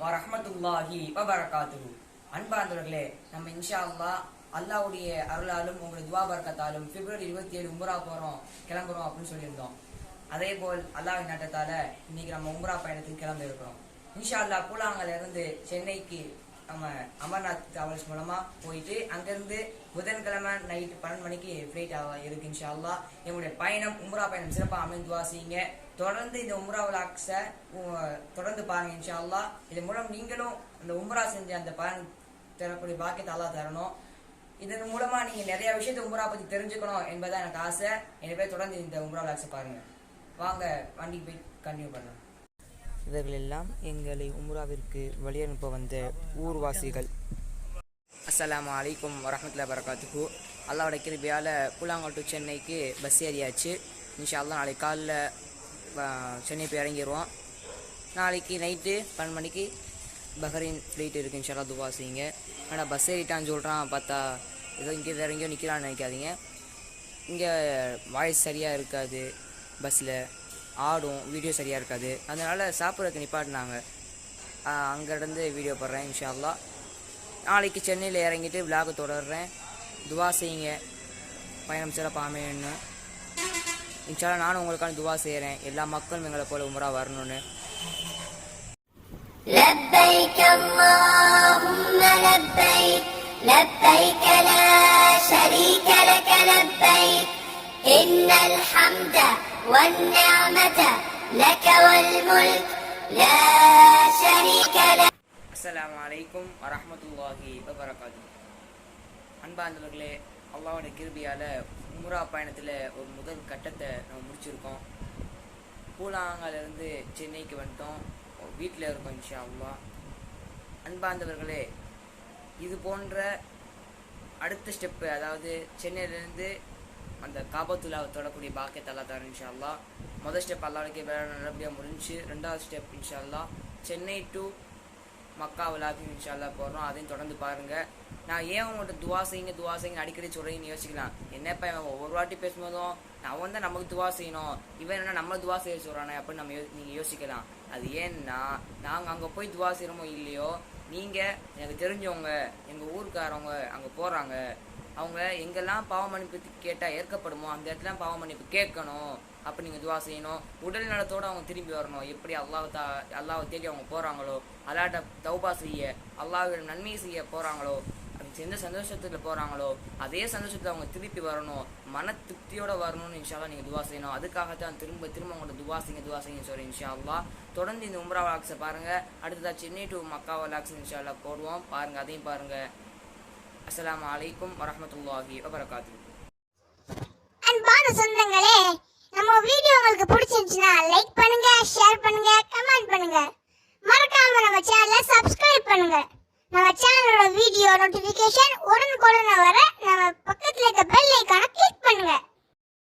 வரஹ்மத்துல்லாஹி வபரகாத்துஹு. அன்பார்ந்தவர்களே, நம்ம இன்ஷா அல்லாஹ் அல்லாஹ்வுடைய அருளாலும் உங்களுடைய துவா பரக்கத்தாலும் பிப்ரவரி 27 உம்ரா கிளம்புறோம் அப்படின்னு சொல்லியிருந்தோம். அதே போல் அல்லாஹ்வின் நாட்டத்தால இன்னைக்கு நம்ம உம்ரா பயணத்துக்கு கிளம்பி இருக்கிறோம். இன்ஷா அல்லாஹ் பூலாங்கல இருந்து சென்னைக்கு நம்ம அமர்நாத் டிராவல்ஸ் மூலமா போயிட்டு அங்கிருந்து புதன்கிழமை நைட்டு 12 மணிக்கு ஃபிளைட் இருக்கு. இன்ஷா அல்லாஹ் எங்களுடைய பயணம் உம்ரா பயணம் சிறப்பாக அமைந்து வாசிங்க. தொடர்ந்து இந்த உம்ரா விலாக்ஸை தொடர்ந்து பாருங்க. இன்ஷா அல்லாஹ் இதன் மூலம் நீங்களும் அந்த உம்ரா செஞ்ச அந்த பயணம் தரக்கூடிய பாக்கியத்தை அல்லாஹ் தரணும். இதன் மூலமா நீங்க நிறைய விஷயத்த உம்ரா பத்தி தெரிஞ்சுக்கணும் என்பதான் எனக்கு ஆசை. எனவே தொடர்ந்து இந்த உம்ரா விலாக்ஸை பாருங்க. வாங்க வண்டிக்கு போய் கண்டினியூ பண்ணலாம். இவர்களெல்லாம் எங்களை உம்ராவிற்கு வழியனுப்ப வந்த ஊர்வாசிகள். அஸ்ஸலாமு அலைக்கும் வரஹ்மத்துல்லாஹி வபரகாத்துஹு. அல்லாஹ்வுடைய கிருபையால் பூலாங்கல் டு சென்னைக்கு பஸ் ஏறியாச்சு. இன்ஷா அல்லாஹ் நாளைக்கு காலைல சென்னை போய் இறங்கிடுவோம். நாளைக்கு நைட்டு 12 மணிக்கு பஹ்ரைன் ஃப்ளைட் இருக்குது. இன்ஷா அல்லாஹ் துவா செய்யுங்க. ஆனால் பஸ் ஏறிட்டான்னு சொல்கிறான், பார்த்தா ஏதோ இங்கே வேறு எங்கேயோ நிற்கிறான்னு நினைக்காதீங்க. இங்கே வாய்ஸ் சரியாக இருக்காது, பஸ்ஸில் ஆடும், வீடியோ சரியாக இருக்காது. அதனால் சாப்பிட்றதுக்கு நிப்பாட்டினாங்க. அங்கேருந்து வீடியோ போடுறேன். இன்ஷா அல்லாஹ் நாளைக்கு சென்னையில் இறங்கிட்டு விலாக தொடர்றேன். துவா செய்யுங்க, பயணம் சிறப்பாக அமையணும்னு. இன்ஷா அல்லாஹ் நானும் உங்களுக்கான துவா செய்கிறேன், எல்லா மக்களும் எங்களை போல உம்ரா வரணும்னு. لبيك اللهم لبيك لبيك لا شريك لك لبيك إن الحمد والنعمة لك والملك لا شريك لك. அஸ்ஸலாமு அலைக்கும் வரஹ்மத்துல்லாஹி வபரகாத்துஹு. அன்பார்ந்தவர்களே, அல்லாஹ்வுடைய கிருபையால் உம்ரா பயணத்தில் ஒரு முதல் கட்டத்தை நம்ம முடிச்சிருக்கோம். பூலாங்கிலிருந்து சென்னைக்கு வந்துட்டோம், வீட்டில் இருக்கோம் இன்ஷா அல்லாஹ். அன்பார்ந்தவர்களே, இது போன்ற அடுத்த ஸ்டெப்பு, அதாவது சென்னையிலேருந்து அந்த காபத்துல்லாவை தொடக்கூடிய பாக்கியத்தை அல்லாஹ் தரேன் இன்ஷா அல்லாஹ். முதல் ஸ்டெப் அல்லாஹ்வுக்கு நல்லபடியாக முடிஞ்சு. ரெண்டாவது ஸ்டெப் இன்ஷா அல்லாஹ் சென்னை டு மக்கா விலாக்கு இன்ஷா அல்லாஹ் போடுறோம். அதையும் தொடர்ந்து பாருங்கள். நான் ஏன் உங்கள்கிட்ட துவா செய்யுங்க அடிக்கடி சொல்கிறீங்கன்னு யோசிக்கலாம். என்னப்பா ஒவ்வொரு வாட்டி பேசும்போதும் அவன் தான் நமக்கு துவா செய்யணும், இவன் என்ன நம்மளை துவா செய்ய சொல்கிறானே அப்படின்னு நீங்கள் யோசிக்கலாம். அது ஏன்னா நாங்கள் அங்கே போய் துவா செய்கிறோமோ இல்லையோ, நீங்கள் எனக்கு தெரிஞ்சவங்க, எங்கள் ஊருக்காரவங்க அங்கே போகிறாங்க, அவங்க எங்கெல்லாம் பாவ மன்னிப்பு கேட்டால் ஏற்கப்படுமோ அந்த இடத்துல பாவ மன்னிப்பு கேட்கணும். அப்போ நீங்கள் துவா செய்யணும். உடல் நலத்தோடு அவங்க திரும்பி வரணும். எப்படி அல்லாஹ்வை தேடி அவங்க போகிறாங்களோ, அல்லாஹ்ட்ட தௌபா செய்ய, அல்லாஹ்விடம் நன்மை செய்ய போகிறாங்களோ, எந்த சந்தோஷத்தில் போகிறாங்களோ அதே சந்தோஷத்தில் அவங்க திருப்பி வரணும், மன திருப்தியோடு வரணும்னு இன்ஷா அல்லாஹ் நீங்கள் துவா செய்யணும். அதுக்காகத்தான் திரும்ப உங்களோட துவா செய்யுங்க சொல்கிறேன் இன்ஷா அல்லாஹ். தொடர்ந்து இந்த உம்ரா விலாக்ஸை பாருங்கள். அடுத்ததாக சென்னை டு மக்கா விலாக்ஸ் இன்ஷா அல்லாஹ் போடுவோம், பாருங்கள், அதையும் பாருங்கள். அஸ்ஸலாமு அலைக்கும் வரஹ்மத்துல்லாஹி வபரகாத்துஹு. அன்பான சொந்தங்களே, நம்ம வீடியோ உங்களுக்கு பிடிச்சிருந்துச்சுன்னா லைக் பண்ணுங்க, ஷேர் பண்ணுங்க, கமெண்ட் பண்ணுங்க. மறக்காம நம்ம சேனலை சப்ஸ்கிரைப் பண்ணுங்க. நம்ம சேனலோட வீடியோ நோட்டிபிகேஷன் உடனுக்குடன் வர நம்ம பக்கத்துல இருக்க பெல் ஐகானை கிளிக் பண்ணுங்க.